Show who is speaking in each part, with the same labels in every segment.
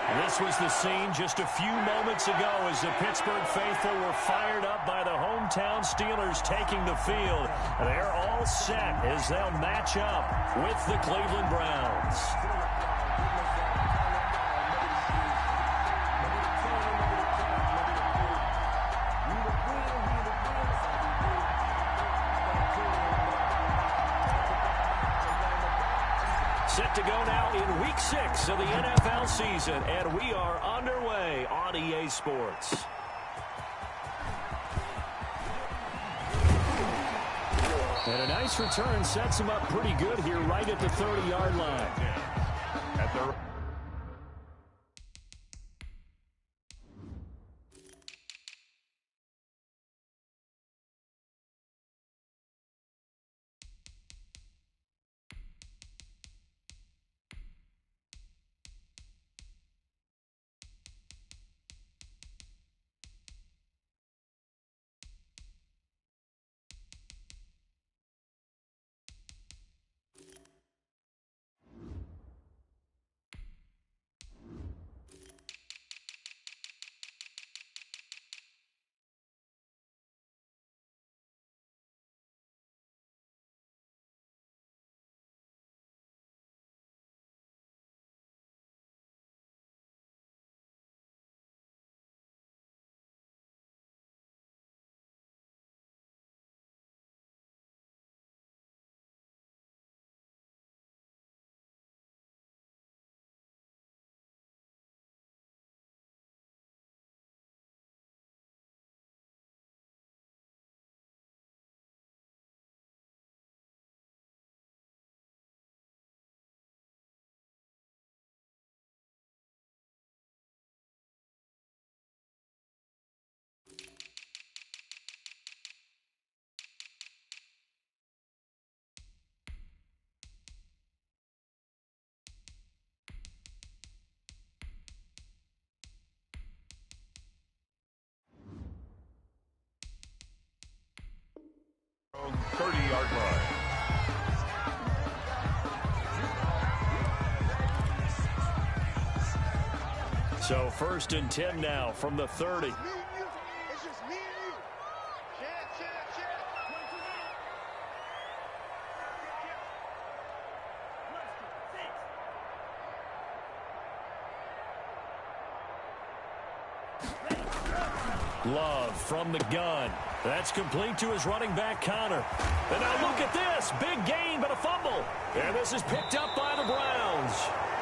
Speaker 1: This was the scene just a few moments ago as the Pittsburgh faithful were fired up by the hometown Steelers taking the field. They're all set as they'll match up with the Cleveland Browns. Set to go now in Week 6 of the NFL season, and we are underway on EA Sports. And a nice return sets him up pretty good here right at the 30-yard line.
Speaker 2: Own 30-yard line.
Speaker 1: So 1st and 10 now from the 30. Love from the gun. That's complete to his running back, Connor. And now look at this. Big gain, but a fumble. And this is picked up by the Browns.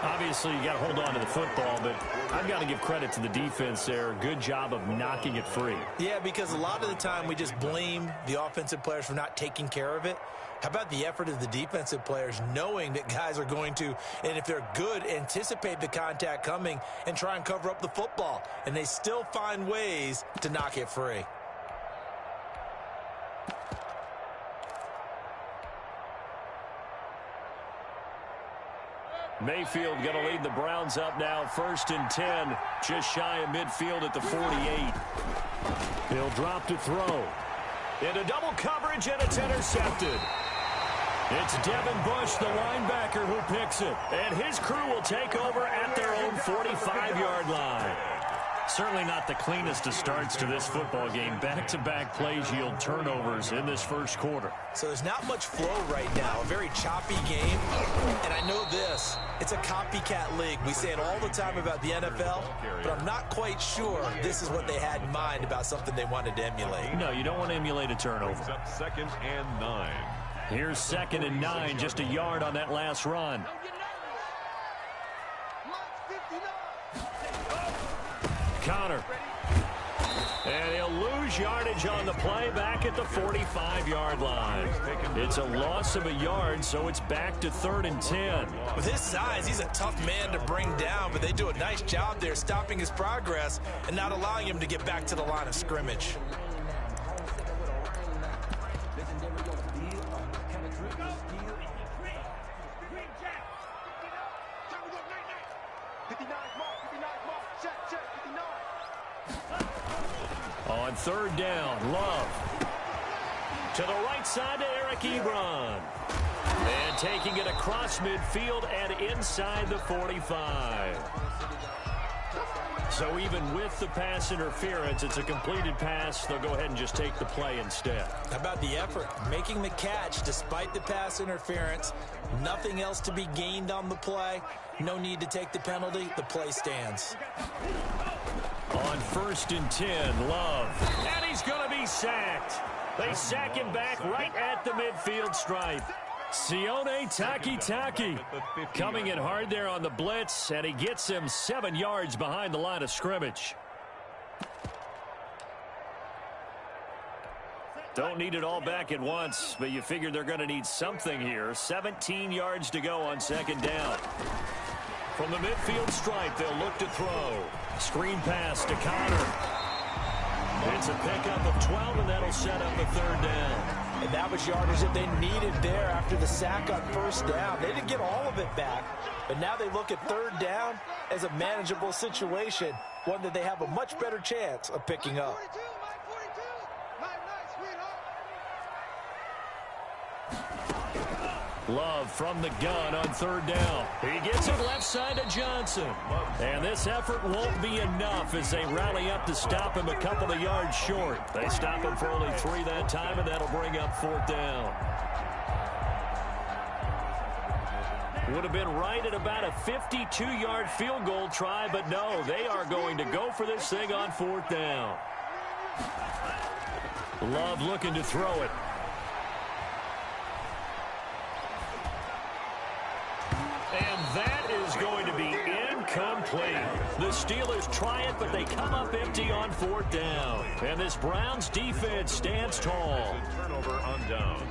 Speaker 1: Obviously, you got to hold on to the football, but I've got to give credit to the defense there. Good job of knocking it free.
Speaker 3: Yeah, because a lot of the time we just blame the offensive players for not taking care of it. How about the effort of the defensive players knowing that guys are going to, and if they're good, anticipate the contact coming and try and cover up the football. And they still find ways to knock it free.
Speaker 1: Mayfield going to lead the Browns up now, 1st and 10, just shy of midfield at the 48. He'll drop to throw. Into double coverage, and it's intercepted. It's Devin Bush, the linebacker, who picks it. And his crew will take over at their own 45-yard line. Certainly not the cleanest of starts to this football game. Back-to-back plays yield turnovers in this first quarter.
Speaker 3: So there's not much flow right now. A very choppy game. And I know this. It's a copycat league. We say it all the time about the NFL, but I'm not quite sure this is what they had in mind about something they wanted to emulate.
Speaker 1: No, you don't want to emulate a turnover.
Speaker 2: Up 2nd and 9.
Speaker 1: Here's 2nd and 9, just a yard on that last run. Connor. And he'll lose yardage on the play back at the 45-yard line. It's a loss of a yard, so it's back to 3rd and 10.
Speaker 3: With his size, he's a tough man to bring down, but they do a nice job there stopping his progress and not allowing him to get back to the line of scrimmage.
Speaker 1: On 3rd down, Love. To the right side to Eric Ebron. And taking it across midfield and inside the 45. So even with the pass interference, it's a completed pass. They'll go ahead and just take the play instead.
Speaker 3: How about the effort? Making the catch despite the pass interference. Nothing else to be gained on the play. No need to take the penalty. The play stands.
Speaker 1: On 1st and 10, Love. And he's going to be sacked. They sack him back right at the midfield stripe. Sione Takitaki coming in hard there on the blitz, and he gets him 7 yards behind the line of scrimmage. Don't need it all back at once, but you figure they're going to need something here. 17 yards to go on 2nd down. From the midfield stripe, they'll look to throw. Screen pass to Connor. It's a pickup of 12, and that'll set up a 3rd down.
Speaker 3: And that was yardage that they needed there after the sack on 1st down. They didn't get all of it back, but now they look at 3rd down as a manageable situation, one that they have a much better chance of picking up.
Speaker 1: Love from the gun on 3rd down. He gets it left side to Johnson. And this effort won't be enough as they rally up to stop him a couple of yards short. They stop him for only 3 that time, and that'll bring up 4th down. Would have been right at about a 52-yard field goal try, but no, they are going to go for this thing on 4th down. Love looking to throw it. And that is going to be incomplete. The Steelers try it, but they come up empty on 4th down. And this Browns defense stands tall.
Speaker 2: Turnover on downs.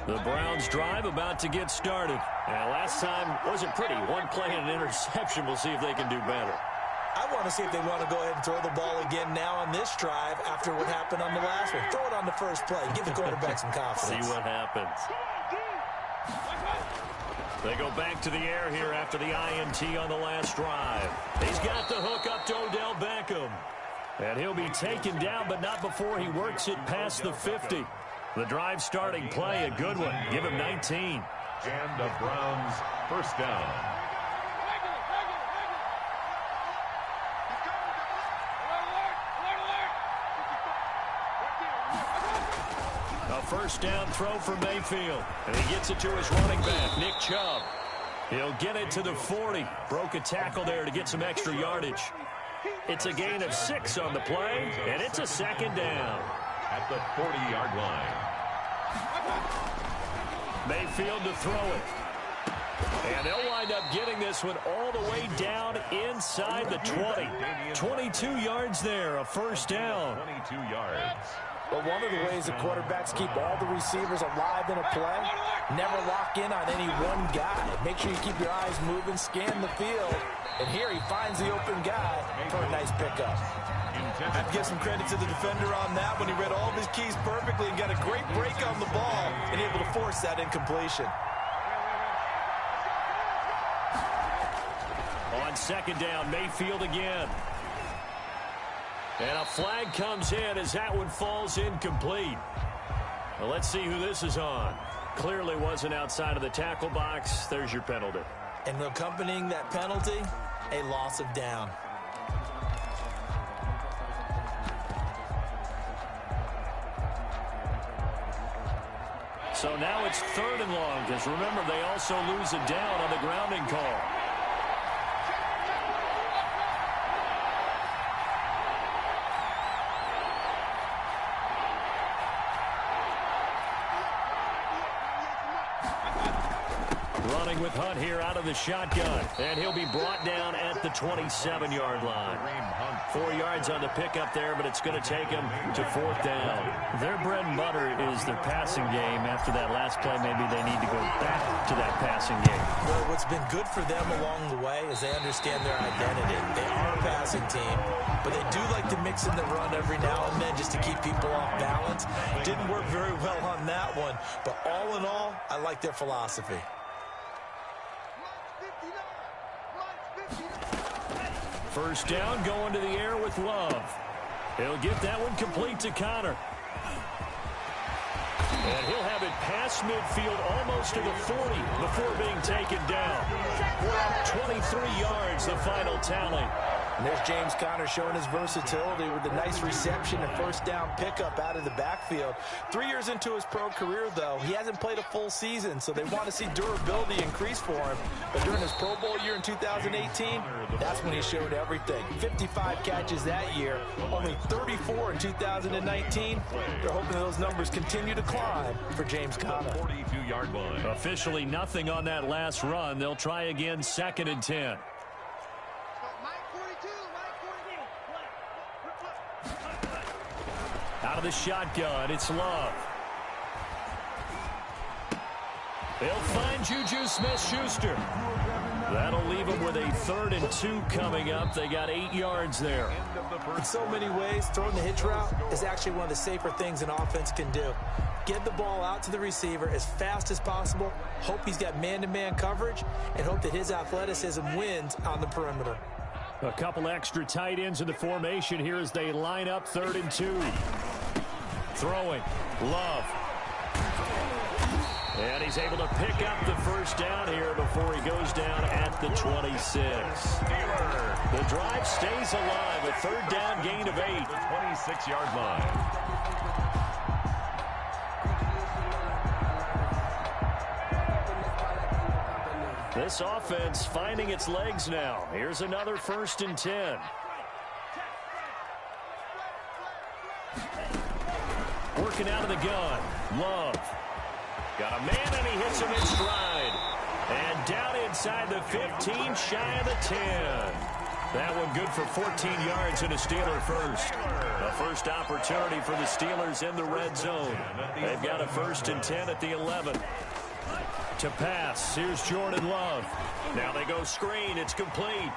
Speaker 1: The Browns drive about to get started. And last time wasn't pretty. 1 play and an interception. We'll see if they can do better.
Speaker 3: I want to see if they want to go ahead and throw the ball again now on this drive after what happened on the last one. Throw it on the first play. Give the quarterback some confidence.
Speaker 1: See what happens. They go back to the air here after the INT on the last drive. He's got the hook up to Odell Beckham. And he'll be taken down, but not before he works it past the 50. The drive starting play, a good one. Give him 19.
Speaker 2: And the Browns 1st down.
Speaker 1: A 1st down throw for Mayfield. And he gets it to his running back, Nick Chubb. He'll get it to the 40. Broke a tackle there to get some extra yardage. It's a gain of 6 on the play, and it's a 2nd down.
Speaker 2: At the 40-yard line.
Speaker 1: Mayfield to throw it. And they'll wind up getting this one all the way down inside the 20. 22 yards there, a 1st down.
Speaker 2: 22 yards.
Speaker 3: Well, one of the ways the quarterbacks keep all the receivers alive in a play, never lock in on any one guy. Make sure you keep your eyes moving, scan the field. And here he finds the open guy for a nice pickup. I'd give some credit to the defender on that when he read all of his keys perfectly and got a great break on the ball and able to force that incompletion.
Speaker 1: On 2nd down, Mayfield again. And a flag comes in as that one falls incomplete. Well, let's see who this is on. Clearly wasn't outside of the tackle box. There's your penalty.
Speaker 3: And accompanying that penalty, a loss of down.
Speaker 1: So now it's 3rd and long, because remember, they also lose a down on the grounding call. Running with Hunt here out of the shotgun. And he'll be brought down at the 27-yard line. 4 yards on the pickup there, but it's going to take him to 4th down. Their bread and butter is their passing game. After that last play, maybe they need to go back to that passing game.
Speaker 3: Well, what's been good for them along the way is they understand their identity. They are a passing team, but they do like to mix in the run every now and then just to keep people off balance. Didn't work very well on that one, but all in all, I like their philosophy.
Speaker 1: 1st down, going to the air with Love. He'll get that one complete to Connor. And he'll have it past midfield almost to the 40 before being taken down. 23 yards, the final tally.
Speaker 3: And there's James Conner showing his versatility with a nice reception and first down pickup out of the backfield. 3 years into his pro career, though, he hasn't played a full season, so they want to see durability increase for him. But during his Pro Bowl year in 2018, that's when he showed everything. 55 catches that year, only 34 in 2019. They're hoping those numbers continue to climb for James Conner.
Speaker 2: 42-yard line.
Speaker 1: Officially nothing on that last run. They'll try again, 2nd and 10. Out of the shotgun, it's Love. They'll find Juju Smith-Schuster. That'll leave them with a 3rd and 2 coming up. They got 8 yards there.
Speaker 3: In so many ways, throwing the hitch route is actually one of the safer things an offense can do. Get the ball out to the receiver as fast as possible, hope he's got man-to-man coverage, and hope that his athleticism wins on the perimeter.
Speaker 1: A couple extra tight ends in the formation here as they line up 3rd and 2. Throwing, Love. And he's able to pick up the first down here before he goes down at the 26. The drive stays alive, a 3rd down gain of 8.
Speaker 2: The 26-yard line.
Speaker 1: This offense finding its legs now. Here's another 1st and 10. Working out of the gun. Love. Got a man and he hits him in stride. And down inside the 15, shy of the 10. That one good for 14 yards and a Steeler first. The first opportunity for the Steelers in the red zone. They've got a 1st and 10 at the 11. To pass, here's Jordan Love. Now they go screen, it's complete.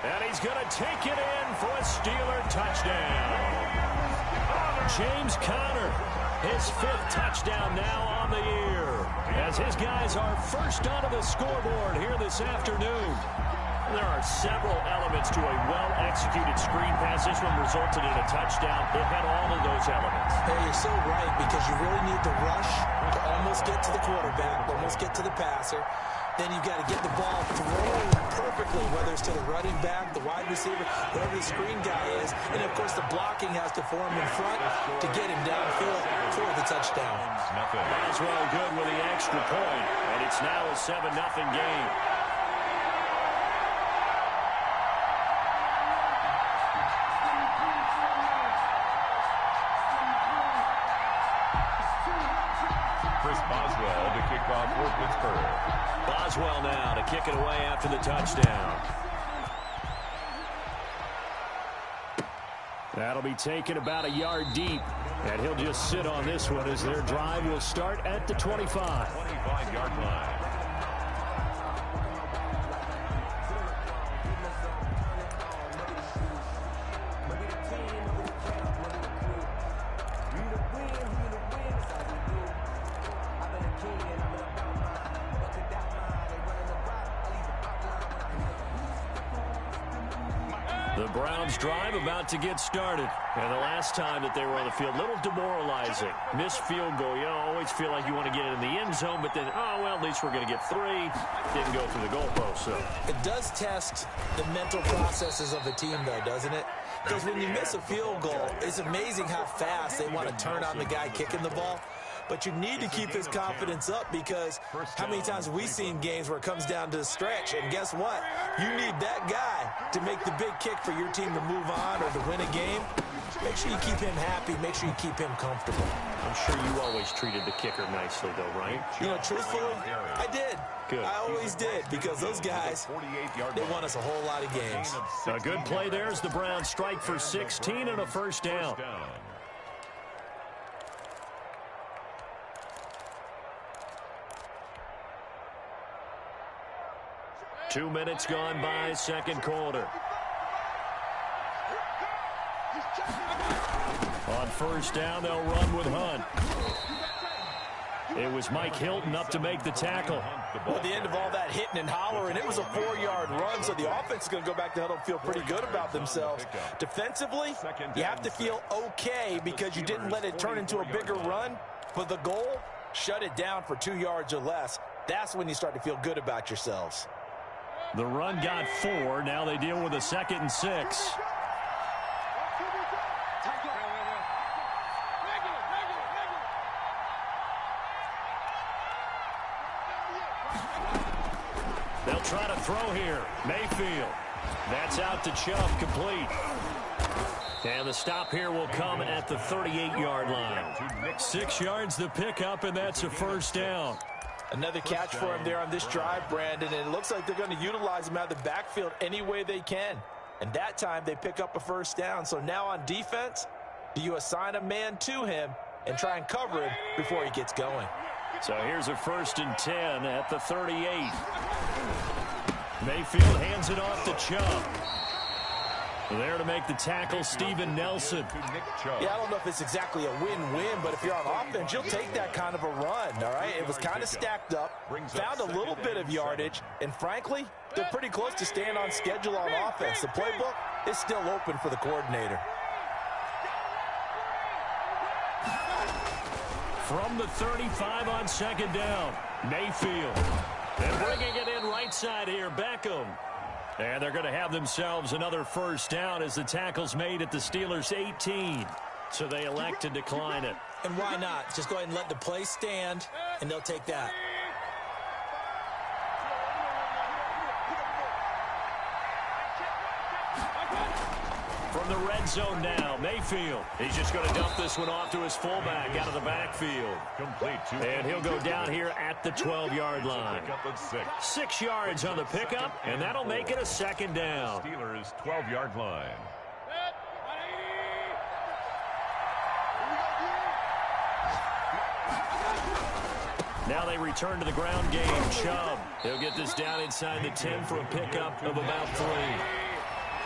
Speaker 1: And he's going to take it in for a Steeler touchdown. James Conner, his 5th touchdown now on the year, as his guys are first onto the scoreboard here this afternoon. There are several elements to a well-executed screen pass. This one resulted in a touchdown. It had all of those elements.
Speaker 3: Hey, you're so right, because you really need to rush to almost get to the quarterback, almost get to the passer. Then you've got to get the ball thrown perfectly, whether it's to the running back, the wide receiver, whoever the screen guy is. And, of course, the blocking has to form in front to get him downfield for the touchdown.
Speaker 1: Boswell good with the extra point, and it's now a 7-0 game.
Speaker 2: Chris Boswell to kick off for Pittsburgh.
Speaker 1: Boswell now to kick it away after the touchdown. That'll be taken about a yard deep, and he'll just sit on this one as their drive will start at the 25.
Speaker 2: 25-yard line.
Speaker 1: The Browns drive about to get started. And the last time that they were on the field, a little demoralizing. Missed field goal. You always feel like you want to get it in the end zone, but then, oh, well, at least we're going to get 3. Didn't go through the goalpost, so.
Speaker 3: It does test the mental processes of a team, though, doesn't it? Because when you miss a field goal, it's amazing how fast they want to turn on the guy kicking the ball. But you need to keep his confidence up, because how many times have we seen games where it comes down to the stretch? And guess what? You need that guy to make the big kick for your team to move on or to win a game. Make sure you keep him happy. Make sure you keep him comfortable.
Speaker 1: I'm sure you always treated the kicker nicely, though, right?
Speaker 3: You know, truthfully, I did.
Speaker 1: Good.
Speaker 3: I always did, because those guys, they won us a whole lot of games.
Speaker 1: A good play there as the Browns strike for 16 and a first down. 2 minutes gone by, second quarter. On first down, they'll run with Hunt. It was Mike Hilton up to make the tackle.
Speaker 3: Well, at the end of all that hitting and hollering, it was a 4-yard run, so the offense is going to go back to huddle and feel pretty good about themselves. Defensively, you have to feel okay because you didn't let it turn into a bigger run. But the goal, shut it down for 2 yards or less. That's when you start to feel good about yourselves.
Speaker 1: The run got 4. Now they deal with a 2nd and 6. They'll try to throw here. Mayfield. That's out to Chubb, complete. And the stop here will come at the 38-yard line. 6 yards to pick up, and that's a first down.
Speaker 3: Another catch for him there on this drive, Brandon, and it looks like they're going to utilize him out of the backfield any way they can. And that time they pick up a first down. So now on defense, do you assign a man to him and try and cover him before he gets going?
Speaker 1: So here's a 1st and 10 at the 38. Mayfield hands it off to Chubb. There to make the tackle, Steven Nelson.
Speaker 3: Yeah, I don't know if it's exactly a win-win, but if you're on offense, you'll take that kind of a run, all right? It was kind of stacked up, found a little bit of yardage, and frankly, they're pretty close to staying on schedule on offense. The playbook is still open for the coordinator.
Speaker 1: From the 35 on 2nd down, Mayfield. And bringing it in right side here, Beckham. And they're going to have themselves another first down as the tackle's made at the Steelers' 18. So they elect to decline it.
Speaker 3: And why not? Just go ahead and let the play stand, and they'll take that.
Speaker 1: From the red zone now, Mayfield. He's just going to dump this one off to his fullback out of the backfield.
Speaker 2: Complete.
Speaker 1: And he'll go down here at the 12-yard line. 6 yards on the pickup, and that'll make it a 2nd down.
Speaker 2: Steelers' 12-yard line.
Speaker 1: Now they return to the ground game. Chubb. He'll get this down inside the 10 for a pickup of about 3.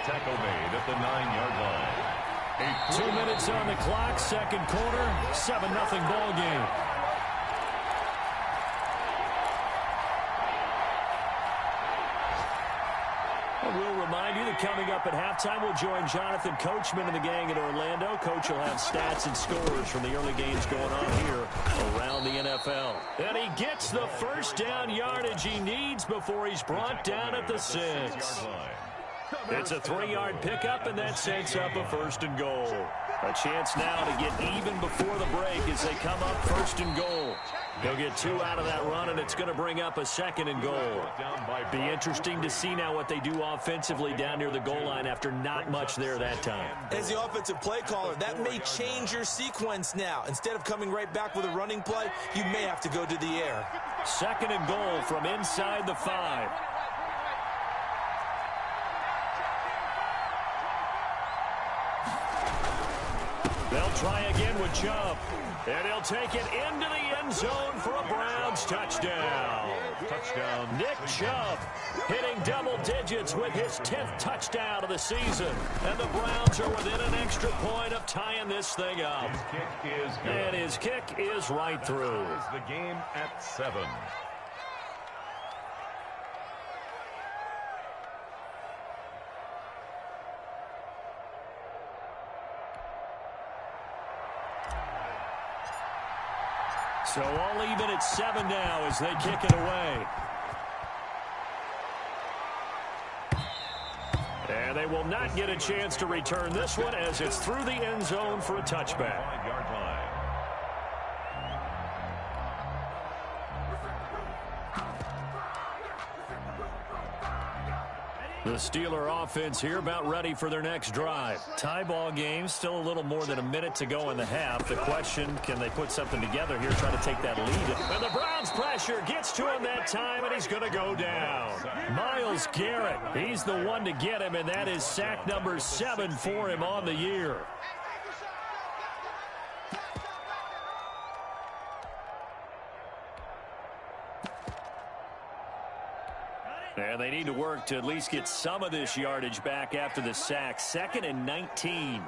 Speaker 2: Tackle made at the 9-yard line.
Speaker 1: 2 minutes on the clock, 2nd quarter, 7-0 ball game. We'll remind you that coming up at halftime, we'll join Jonathan Coachman and the gang in Orlando. Coach will have stats and scores from the early games going on here around the NFL. And he gets the first down yardage he needs before he's brought down at the 6. It's a 3-yard pickup, and that sets up a 1st and goal. A chance now to get even before the break as they come up 1st and goal. He'll get 2 out of that run, and it's going to bring up a 2nd and goal. Be interesting to see now what they do offensively down near the goal line after not much there that time.
Speaker 3: As the offensive play caller, that may change your sequence now. Instead of coming right back with a running play, you may have to go to the air.
Speaker 1: 2nd and goal from inside the 5. They'll try again with Chubb. And he'll take it into the end zone for a Browns touchdown.
Speaker 2: Touchdown.
Speaker 1: Nick Chubb hitting double digits with his 10th touchdown of the season. And the Browns are within an extra point of tying this thing up.
Speaker 2: His kick is good.
Speaker 1: And his kick is right through.
Speaker 2: Is the game at 7.
Speaker 1: So all even at 7 now as they kick it away. And they will not get a chance to return this one as it's through the end zone for a touchback.
Speaker 2: 5-yard line.
Speaker 1: The Steeler offense here about ready for their next drive. Tie ball game, still a little more than a minute to go in the half. The question, can they put something together here, try to take that lead? And the Browns pressure gets to him that time, and he's going to go down. Myles Garrett, he's the one to get him, and that is sack number 7 for him on the year. And they need to work to at least get some of this yardage back after the sack. 2nd and 19.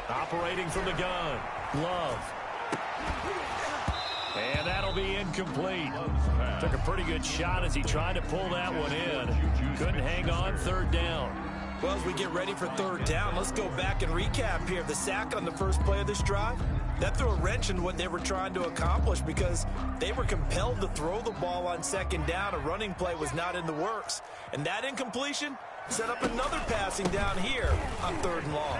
Speaker 1: Operating from the gun. Love. And that'll be incomplete. Took a pretty good shot as he tried to pull that one in. Couldn't hang on 3rd down.
Speaker 3: Well, as we get ready for third down, let's go back and recap here. The sack on the first play of this drive, that threw a wrench in what they were trying to accomplish because they were compelled to throw the ball on second down. A running play was not in the works. And that incompletion set up another passing down here on third and long.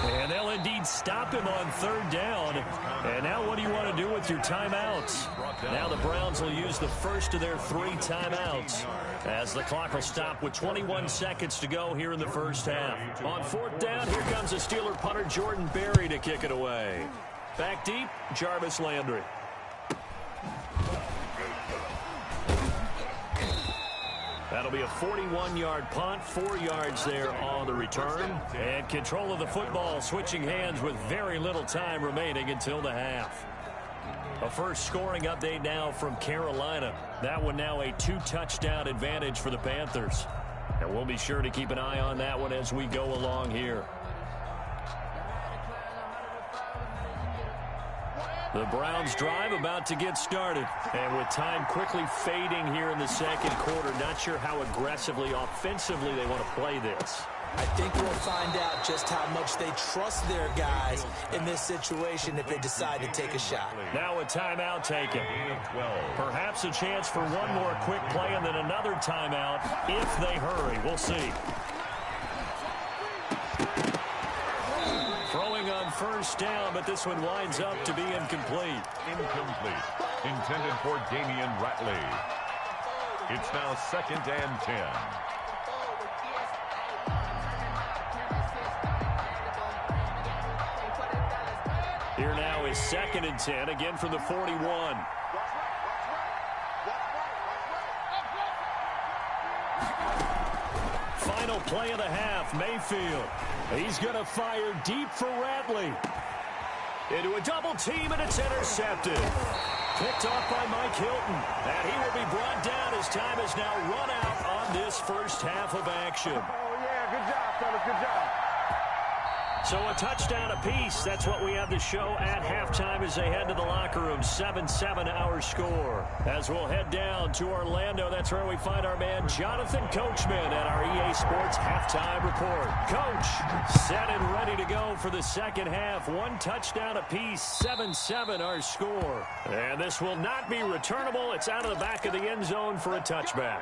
Speaker 1: And they'll indeed stop him on third down. And now what do you want to do with your timeouts? Now the Browns will use the first of their 3 timeouts as the clock will stop with 21 seconds to go here in the first half. On fourth down, here comes the Steeler punter Jordan Berry to kick it away. Back deep, Jarvis Landry. That'll be a 41-yard punt, 4 yards there on the return. And control of the football switching hands with very little time remaining until the half. A first scoring update now from Carolina. That one now a 2-touchdown advantage for the Panthers. And we'll be sure to keep an eye on that one as we go along here. The Browns drive about to get started. And with time quickly fading here in the second quarter, not sure how aggressively, offensively they want to play this.
Speaker 3: I think we'll find out just how much they trust their guys in this situation if they decide to take a shot.
Speaker 1: Now a timeout taken. Perhaps a chance for one more quick play and then another timeout if they hurry. We'll see. Throwing on first down, but this one winds up to be incomplete.
Speaker 2: Incomplete. Intended for Damian Ratley. It's now 2nd and 10.
Speaker 1: Here now is 2nd and 10, again from the 41. Final play of the half, Mayfield. He's going to fire deep for Ratley. Into a double team, and it's intercepted. Picked off by Mike Hilton. And he will be brought down as time is now run out on this first half of action.
Speaker 4: Oh, yeah, good job, fellas, good job.
Speaker 1: So a touchdown apiece. That's what we have to show at halftime as they head to the locker room. 7-7 our score. As we'll head down to Orlando, that's where we find our man Jonathan Coachman at our EA Sports Halftime Report. Coach, set and ready to go for the second half. 1 touchdown apiece. 7-7 our score. And this will not be returnable. It's out of the back of the end zone for a touchback.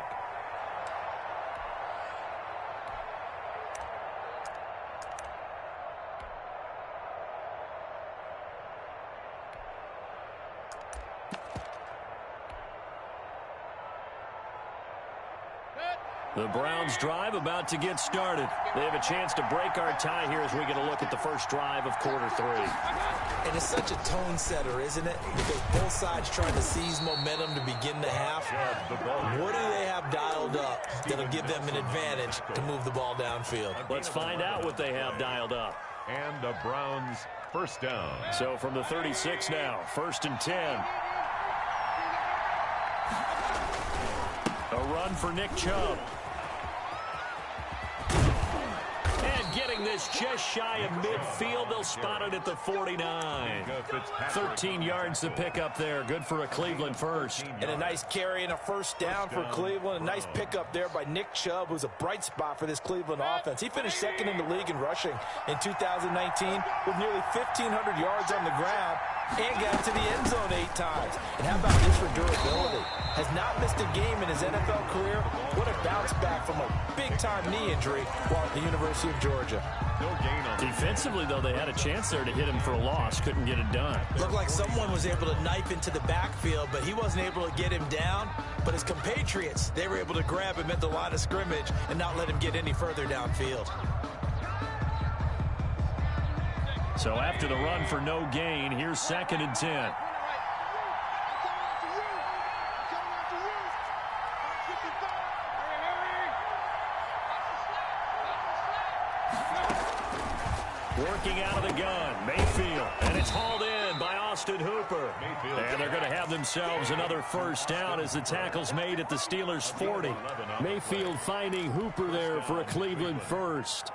Speaker 1: The Browns drive about to get started. They have a chance to break our tie here as we get a look at the first drive of quarter 3.
Speaker 3: And it's such a tone setter, isn't it? Because both sides trying to seize momentum to begin the half. What do they have dialed up that'll give them an advantage to move the ball downfield?
Speaker 1: Let's find out what they have dialed up.
Speaker 2: And the Browns first down.
Speaker 1: So from the 36 now, 1st and 10. A run for Nick Chubb. Getting this just shy of midfield. They'll spot it at the 49. 13 yards to pick up there. Good for a Cleveland first.
Speaker 3: And a nice carry and a first down for Cleveland. A nice pickup there by Nick Chubb, who's a bright spot for this Cleveland offense. He finished 2nd in the league in rushing in 2019 with nearly 1,500 yards on the ground and got to the end zone 8 times. And how about this for durability? Has not missed a game in his NFL career. What a bounce back from a big-time knee injury while at the University of Georgia.
Speaker 2: No gain on
Speaker 1: Defensively, though, they had a chance there to hit him for a loss. Couldn't get it done.
Speaker 3: Looked like someone was able to knife into the backfield, but he wasn't able to get him down. But his compatriots, they were able to grab him at the line of scrimmage and not let him get any further downfield.
Speaker 1: So after the run for no gain, here's 2nd and 10. Working out of the gun, Mayfield, and it's hauled in by Austin Hooper. And they're going to have themselves another first down as the tackle's made at the Steelers' 40. Mayfield finding Hooper there for a Cleveland first.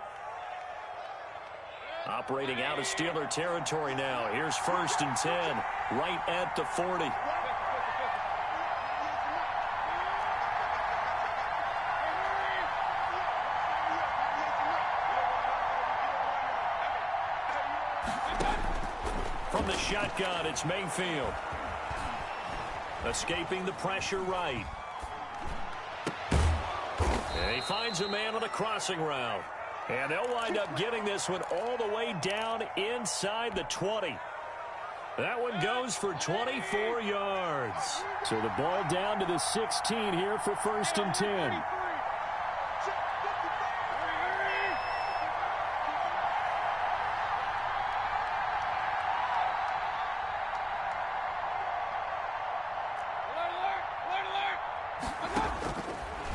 Speaker 1: Operating out of Steeler territory now. Here's 1st and 10, right at the 40. From the shotgun, it's Mayfield. Escaping the pressure right. And he finds a man on a crossing route. And they'll wind up getting this one all the way down inside the 20. That one goes for 24 yards. So the ball down to the 16 here for 1st and 10.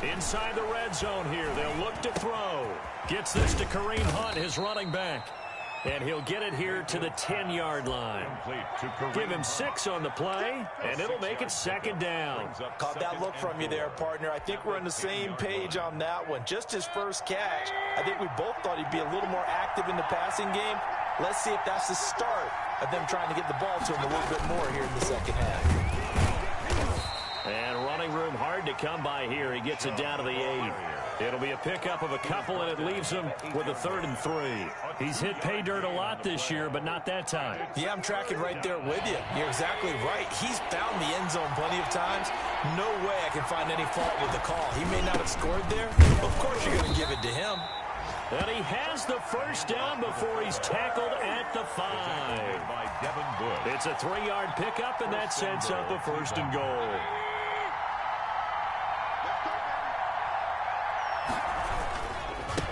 Speaker 1: Inside the red zone here, they'll look to throw. Gets this to Kareem Hunt, his running back. And he'll get it here to the 10-yard line. Give him 6 on the play, and it'll make it 2nd down.
Speaker 3: Caught that look from you there, partner. I think we're on the same page on that one. Just his first catch, I think we both thought he'd be a little more active in the passing game. Let's see if that's the start of them trying to get the ball to him a little bit more here in the second half.
Speaker 1: And running room hard to come by here. He gets it down to the 8. It'll be a pickup of a couple, and it leaves him with a 3rd and 3. He's hit pay dirt a lot this year, but not that time.
Speaker 3: Yeah, I'm tracking right there with you. You're exactly right. He's found the end zone plenty of times. No way I can find any fault with the call. He may not have scored there. Of course you're going to give it to him.
Speaker 1: And he has the first down before he's tackled at the 5. It's a 3-yard pickup, and that sets up a 1st and goal.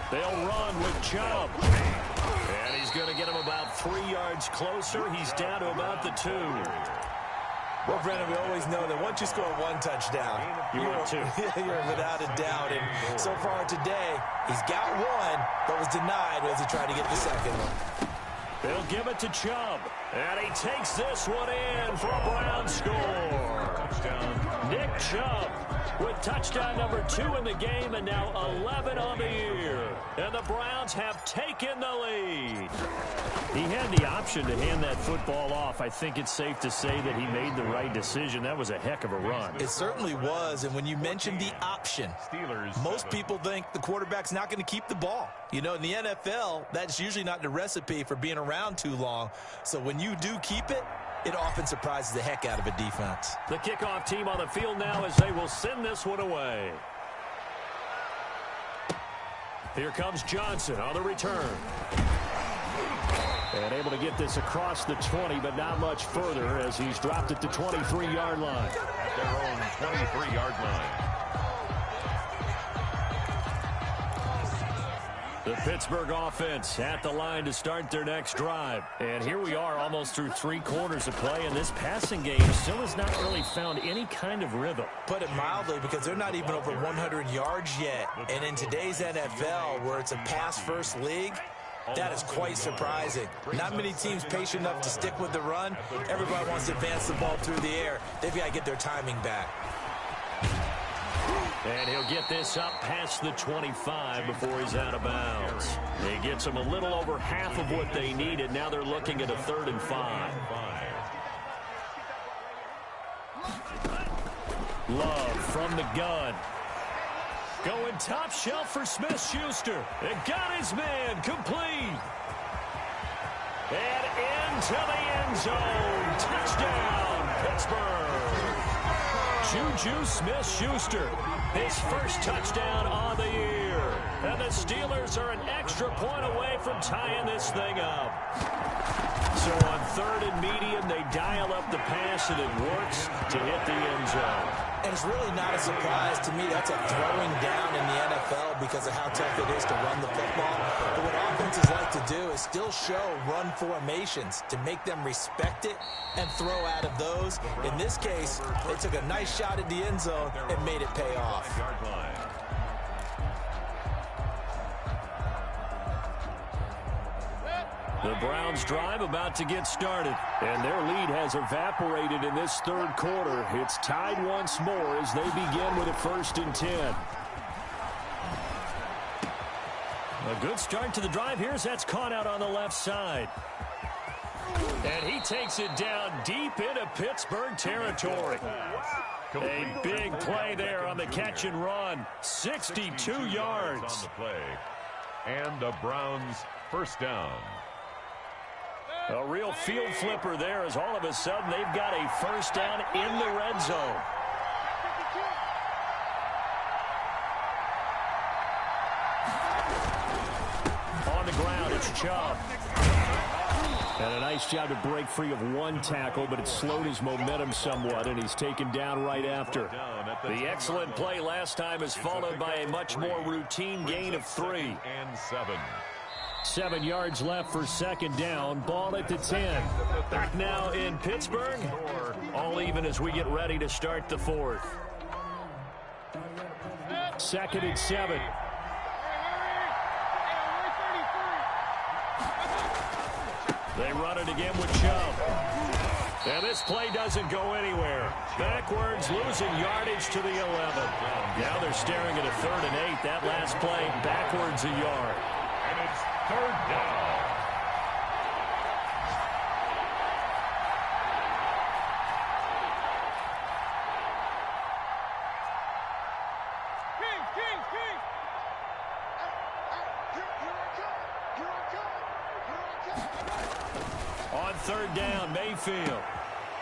Speaker 1: They'll run with Chubb. And he's going to get him about 3 yards closer. He's down to about the 2.
Speaker 3: Well, Brennan, we always know that once you score 1 touchdown,
Speaker 1: you're
Speaker 3: without a doubt. And so far today, he's got 1, but was denied as he tried to get the 2nd one.
Speaker 1: They'll give it to Chubb. And he takes this one in for a Brown score. Touchdown. Nick Chubb with touchdown number 2 in the game, and now 11 on the year. And the Browns have taken the lead. He had the option to hand that football off. I think it's safe to say that he made the right decision. That was a heck of a run.
Speaker 3: It certainly was, and when you mentioned the option, most people think the quarterback's not going to keep the ball. You know, in the NFL, that's usually not the recipe for being around too long. So when you do keep it, it often surprises the heck out of a defense.
Speaker 1: The kickoff team on the field now as they will send this one away. Here comes Johnson on the return. And able to get this across the 20, but not much further as he's dropped at the 23-yard line.
Speaker 2: At their own 23-yard line.
Speaker 1: The Pittsburgh offense at the line to start their next drive. And here we are almost through 3 quarters of play, and this passing game still has not really found any kind of rhythm.
Speaker 3: Put it mildly, because they're not even over 100 yards yet. And in today's NFL, where it's a pass-first league, that is quite surprising. Not many teams patient enough to stick with the run. Everybody wants to advance the ball through the air. They've got to get their timing back.
Speaker 1: And he'll get this up past the 25 before he's out of bounds. He gets them a little over half of what they needed. Now they're looking at a 3rd and 5. Love from the gun. Going top shelf for Smith-Schuster. It got his man complete. And into the end zone. Touchdown, Pittsburgh. Juju Smith-Schuster, his first touchdown on the year. And the Steelers are an extra point away from tying this thing up. So on 3rd and medium, they dial up the pass, and it works to hit the end zone.
Speaker 3: And it's really not a surprise to me. That's a throwing down in the NFL because of how tough it is to run the football. But what offenses like to do is still show run formations to make them respect it and throw out of those. In this case, they took a nice shot at the end zone and made it pay off.
Speaker 1: The Browns drive about to get started, and their lead has evaporated in this 3rd quarter. It's tied once more as they begin with a 1st and 10. A good start to the drive. Here's that's caught out on the left side. And he takes it down deep into Pittsburgh territory. A big play there on the catch and run. 62 yards.
Speaker 2: On the play. And the Browns first down.
Speaker 1: A real field flipper there as all of a sudden they've got a first down in the red zone. On the ground, it's Chubb. And a nice job to break free of one tackle, but it slowed his momentum somewhat, and he's taken down right after. The excellent play last time is followed by a much more routine gain of 3. 7 yards left for second down. Ball at the 10. Back now in Pittsburgh. All even as we get ready to start the fourth. 2nd and 7. They run it again with Chubb. And this play doesn't go anywhere. Backwards, losing yardage to the 11. Now they're staring at a 3rd and 8. That last play, backwards a yard.
Speaker 2: And it's 3rd down.
Speaker 1: On 3rd down, Mayfield.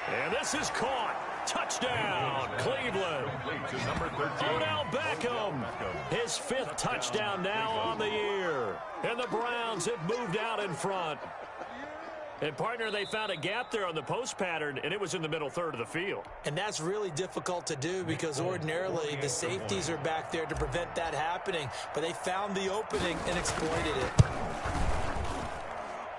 Speaker 1: And this is caught. Touchdown, Cleveland. Odell Beckham, his 5th touchdown now on the year. And the Browns have moved out in front. And, partner, they found a gap there on the post pattern, and it was in the middle 3rd of the field.
Speaker 3: And that's really difficult to do because ordinarily the safeties are back there to prevent that happening. But they found the opening and exploited it.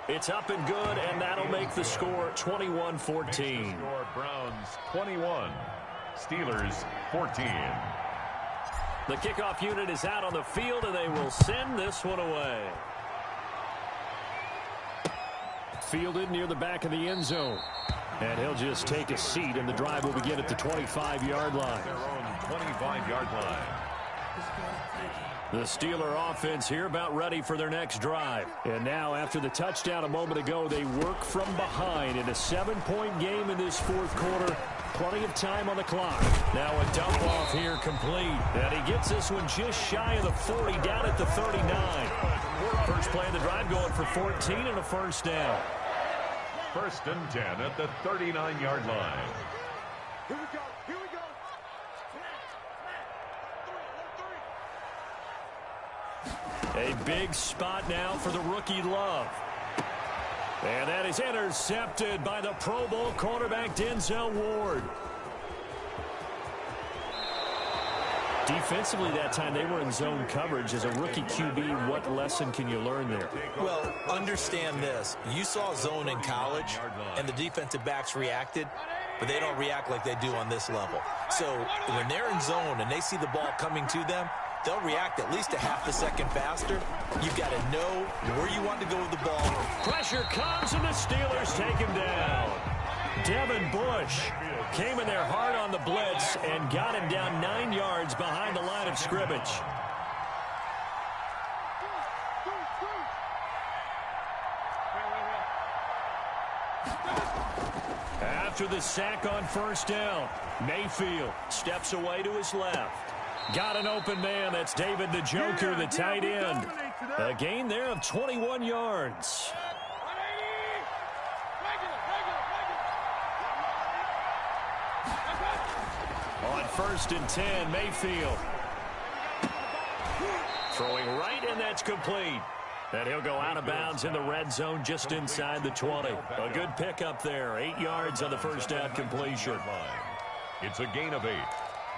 Speaker 1: It's up and good, and that'll make the score 21-14.
Speaker 2: Browns 21, Steelers 14.
Speaker 1: The kickoff unit is out on the field, and they will send this one away. Fielded near the back of the end zone. And he'll just take a seat, and the drive will begin at the 25-yard line.
Speaker 2: Their own 25-yard line.
Speaker 1: The Steeler offense here about ready for their next drive. And now, after the touchdown a moment ago, they work from behind in a 7-point game in this 4th quarter. Plenty of time on the clock. Now a dump off here complete. And he gets this one just shy of the 40, down at the 39. First play of the drive going for 14 and a first down.
Speaker 2: 1st and 10 at the 39-yard line.
Speaker 4: Here we go. Here we go.
Speaker 1: A big spot now for the rookie Love. And that is intercepted by the Pro Bowl quarterback Denzel Ward. Defensively that time, they were in zone coverage. As a rookie QB, what lesson can you learn there?
Speaker 3: Well, understand this. You saw zone in college, and the defensive backs reacted, but they don't react like they do on this level. So when they're in zone and they see the ball coming to them, they'll react at least a half a second faster. You've got to know where you want to go with the ball.
Speaker 1: Pressure comes, and the Steelers take him down. Devin Bush came in there hard on the blitz and got him down 9 yards behind the line of scrimmage. After the sack on first down, Mayfield steps away to his left. Got an open man. That's David the Joker, the tight end. A gain there of 21 yards. On 1st and 10, Mayfield. Throwing right, and that's complete. And he'll go out of bounds in the red zone just inside the 20. A good pickup there. 8 yards on the first down completion.
Speaker 2: It's a gain of 8.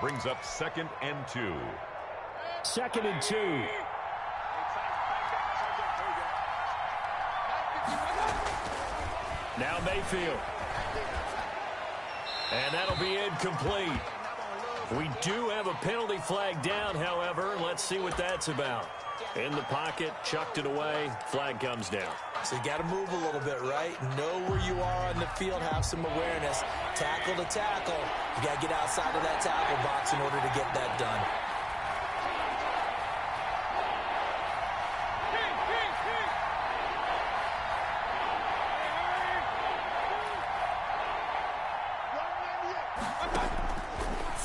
Speaker 2: Brings up 2nd and 2.
Speaker 1: 2nd and 2. Now Mayfield. And that'll be incomplete. We do have a penalty flag down, however. Let's see what that's about. In the pocket, chucked it away. Flag comes down.
Speaker 3: So you got to move a little bit, right? Know where you are on the field. Have some awareness. Tackle to tackle. You got to get outside of that tackle box in order to get that done.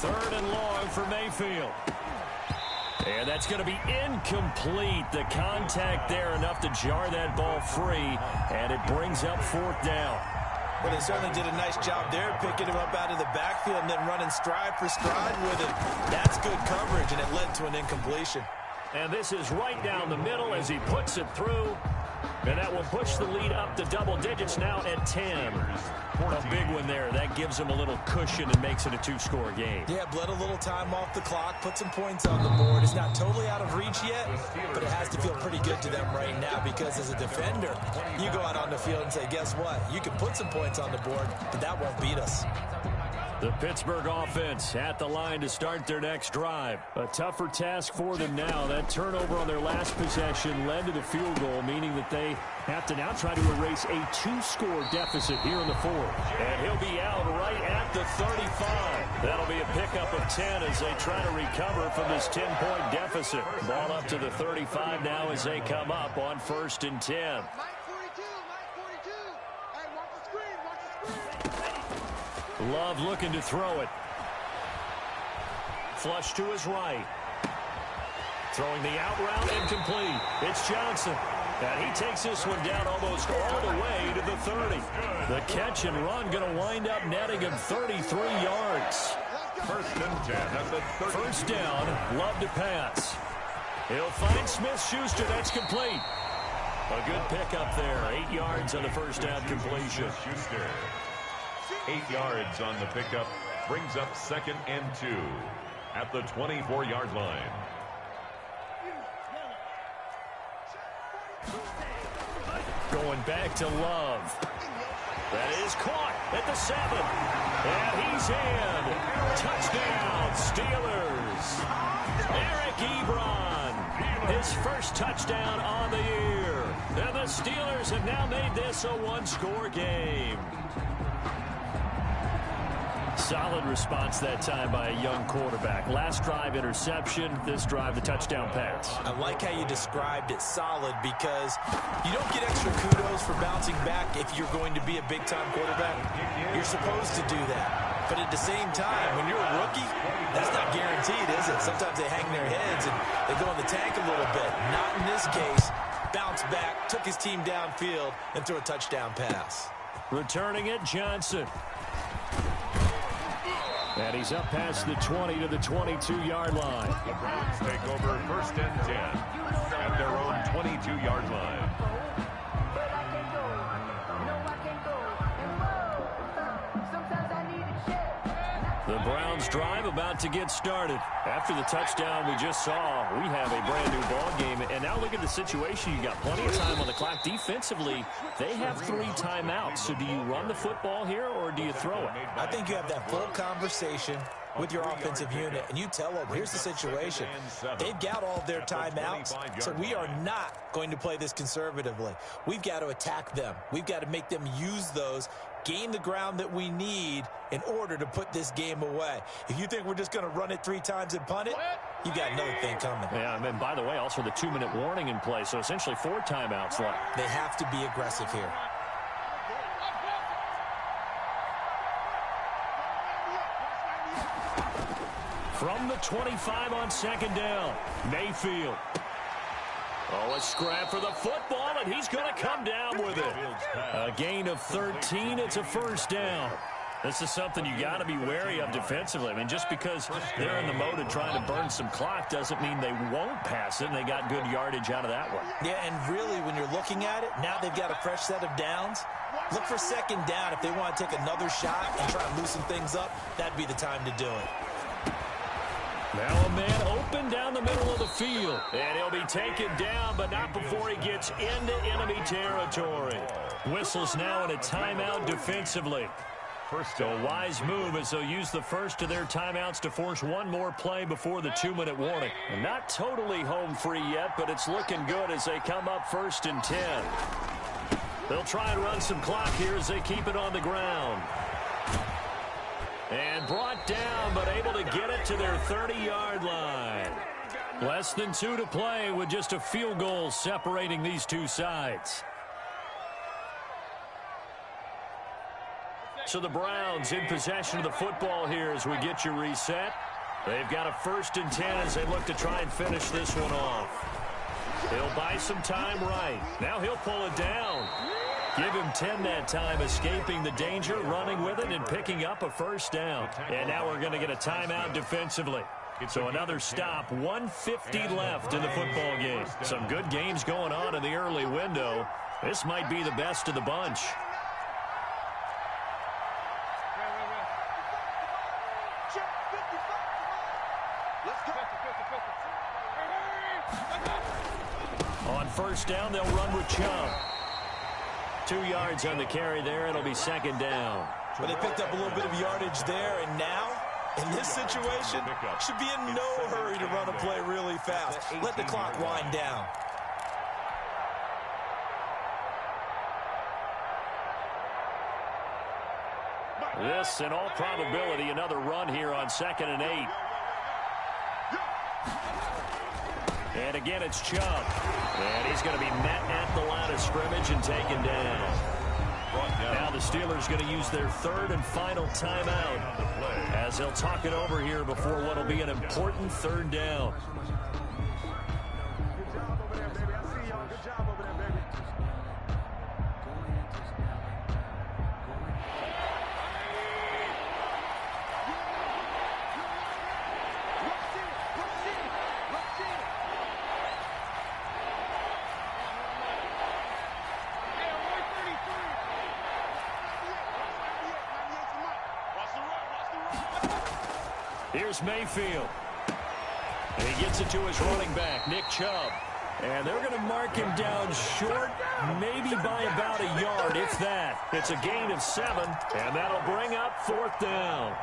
Speaker 3: Third and long for Mayfield.
Speaker 1: And that's going to be incomplete. The contact there enough to jar that ball free, and it brings up 4th down.
Speaker 3: Well, they certainly did a nice job there, picking him up out of the backfield and then running stride for stride with him. That's good coverage, and it led to an incompletion.
Speaker 1: And this is right down the middle as he puts it through. And that will push the lead up to double digits now at 10. A big one there. That gives them a little cushion and makes it a 2-score game.
Speaker 3: Yeah, bled a little time off the clock, put some points on the board. It's not totally out of reach yet, but it has to feel pretty good to them right now because as a defender, you go out on the field and say, guess what? You can put some points on the board, but that won't beat us.
Speaker 1: The Pittsburgh offense at the line to start their next drive. A tougher task for them now. That turnover on their last possession led to the field goal, meaning that they have to now try to erase a 2-score deficit here in the 4th. And he'll be out right at the 35. That'll be a pickup of 10 as they try to recover from this 10-point deficit. Ball up to the 35 now as they come up on 1st and 10. Love looking to throw it. Flush to his right. Throwing the out route incomplete. It's Johnson. And he takes this one down almost all the way to the 30. The catch and run going to wind up netting him 33 yards.
Speaker 2: 1st and 10 at the 30.
Speaker 1: 1st down, Love to pass. He'll find Smith-Schuster. That's complete. A good pickup there. 8 yards on the 1st down completion.
Speaker 2: Schuster. 8 yards on the pickup, brings up 2nd and 2 at the 24-yard line.
Speaker 1: Going back to Love. That is caught at the 7. And he's in. Touchdown, Steelers. Eric Ebron, his first touchdown on the year. And the Steelers have now made this a 1-score game. Solid response that time by a young quarterback. Last drive, interception. This drive, the touchdown pass.
Speaker 3: I like how you described it, solid, because you don't get extra kudos for bouncing back if you're going to be a big-time quarterback. You're supposed to do that. But at the same time, when you're a rookie, that's not guaranteed, is it? Sometimes they hang their heads and they go in the tank a little bit. Not in this case. Bounced back, took his team downfield, and threw a touchdown pass.
Speaker 1: Returning it, Johnson. And he's up past the 20 to the 22-yard line.
Speaker 2: The Browns take over 1st and 10 at their own 22-yard line.
Speaker 1: The Browns drive about to get started. After the touchdown we just saw, we have a brand new ball game. And now look at the situation. You got plenty of time on the clock. Defensively, they have 3 timeouts. So do you run the football here or do you throw it?
Speaker 3: I think you have that full conversation with your offensive unit, and you tell them, here's the situation. They've got all of their timeouts, so we are not going to play this conservatively. We've got to attack them. We've got to make them use those, gain the ground that we need in order to put this game away. If you think we're just going to run it 3 times and punt it, you got another thing coming.
Speaker 1: Yeah, and by the way, also the 2-minute warning in play, so essentially 4 timeouts left.
Speaker 3: They have to be aggressive here.
Speaker 1: From the 25 on 2nd down, Mayfield. Oh, a scrap for the football, and he's going to come down with it. A gain of 13, it's a 1st down. This is something you got to be wary of defensively. I mean, just because they're in the mode of trying to burn some clock doesn't mean they won't pass it, and they got good yardage out of that one.
Speaker 3: Yeah, and really, when you're looking at it, now they've got a fresh set of downs. Look for 2nd down. If they want to take another shot and try and loosen things up, that'd be the time to do it.
Speaker 1: Now a man open down the middle of the field. And he'll be taken down, but not before he gets into enemy territory. Whistles now in a timeout defensively. First, a wise move as they'll use the first of their timeouts to force one more play before the 2-minute warning. And not totally home free yet, but it's looking good as they come up 1st and 10. They'll try and run some clock here as they keep it on the ground. And brought down, but able to get it to their 30-yard line. Less than 2 to play with just a field goal separating these two sides. So the Browns in possession of the football here as we get you reset. They've got a 1st and 10 as they look to try and finish this one off. He'll buy some time right. Now he'll pull it down. Give him 10 that time, escaping the danger, running with it, and picking up a 1st down. And now we're going to get a timeout defensively. So another stop, 1:50 left in the football game. Some good games going on in the early window. This might be the best of the bunch. On 1st down, they'll run with Chubb. 2 yards on the carry there. It'll be 2nd down.
Speaker 3: But they picked up a little bit of yardage there, and now, in this situation, should be in no hurry to run a play really fast. Let the clock wind down.
Speaker 1: This, in all probability, another run here on 2nd and 8. And again, it's Chubb. And he's going to be met at the line of scrimmage and taken down. Now the Steelers going to use their 3rd and final timeout as they'll talk it over here before what will be an important 3rd down. Here's Mayfield. And he gets it to his running back, Nick Chubb. And they're going to mark him down short, maybe by about a yard, if that. It's a gain of 7, and that'll bring up 4th down.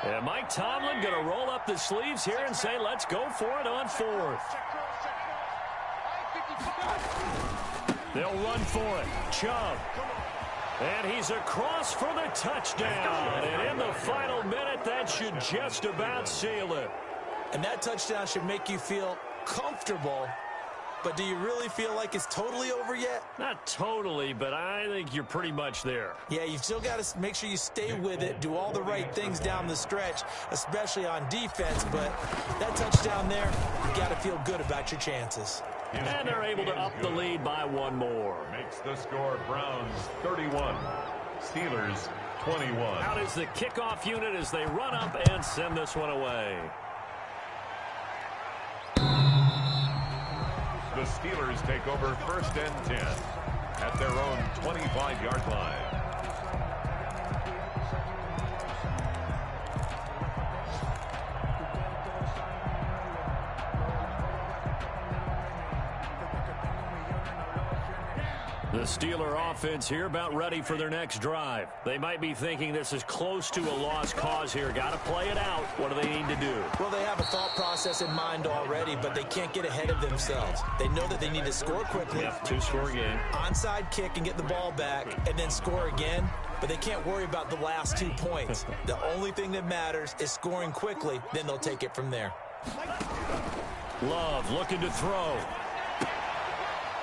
Speaker 1: And Mike Tomlin going to roll up the sleeves here and say, let's go for it on 4th. They'll run for it. Chubb. And he's across for the touchdown. And in the final minute, that should just about seal it.
Speaker 3: And that touchdown should make you feel comfortable. But do you really feel like it's totally over yet?
Speaker 1: Not totally, but I think you're pretty much there.
Speaker 3: Yeah, you've still got to make sure you stay with it, do all the right things down the stretch, especially on defense. But that touchdown there, you got to feel good about your chances.
Speaker 1: And they're able to up the lead by 1 more.
Speaker 2: Makes the score Browns 31, Steelers 21.
Speaker 1: Out is the kickoff unit as they run up and send this one away.
Speaker 2: The Steelers take over 1st and 10 at their own 25-yard line.
Speaker 1: The Steeler offense here about ready for their next drive. They might be thinking this is close to a lost cause here. Got to play it out. What do they need to do?
Speaker 3: Well, they have a thought process in mind already, but they can't get ahead of themselves. They know that they need to score quickly.
Speaker 1: Yep, 2-score game.
Speaker 3: Onside kick and get the ball back and then score again. But they can't worry about the last 2 points. The only thing that matters is scoring quickly. Then they'll take it from there.
Speaker 1: Love looking to throw.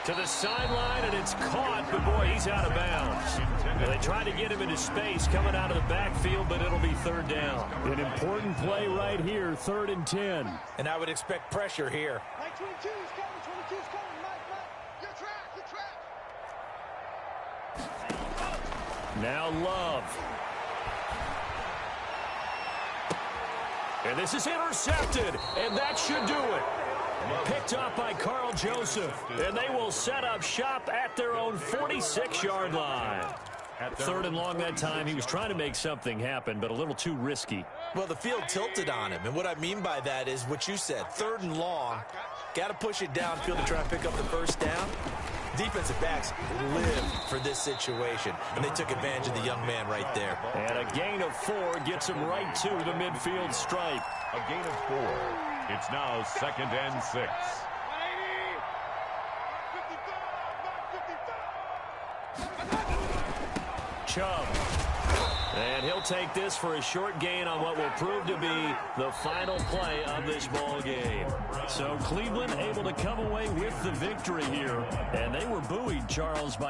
Speaker 1: To the sideline, and it's caught, but boy, he's out of bounds. They tried to get him into space coming out of the backfield, but it'll be 3rd down. An important play right here, 3rd and 10.
Speaker 3: And I would expect pressure here.
Speaker 4: Mike 22 is coming, 22 is coming, Mike. Your track.
Speaker 1: Now Love. And this is intercepted, and that should do it. Picked off by Carl Joseph, and they will set up shop at their own 46-yard line. 3rd and long that time. He was trying to make something happen, but a little too risky.
Speaker 3: Well, the field tilted on him, and what I mean by that is what you said, 3rd and long. Got to push it downfield to try and pick up the 1st down. Defensive backs live for this situation, and they took advantage of the young man right there.
Speaker 1: And a gain of 4 gets him right to the midfield stripe.
Speaker 2: A gain of 4. It's now 2nd and 6.
Speaker 1: Chubb. And he'll take this for a short gain on what will prove to be the final play of this ball game.
Speaker 5: So Cleveland able to come away with the victory here. And they were buoyed, Charles, by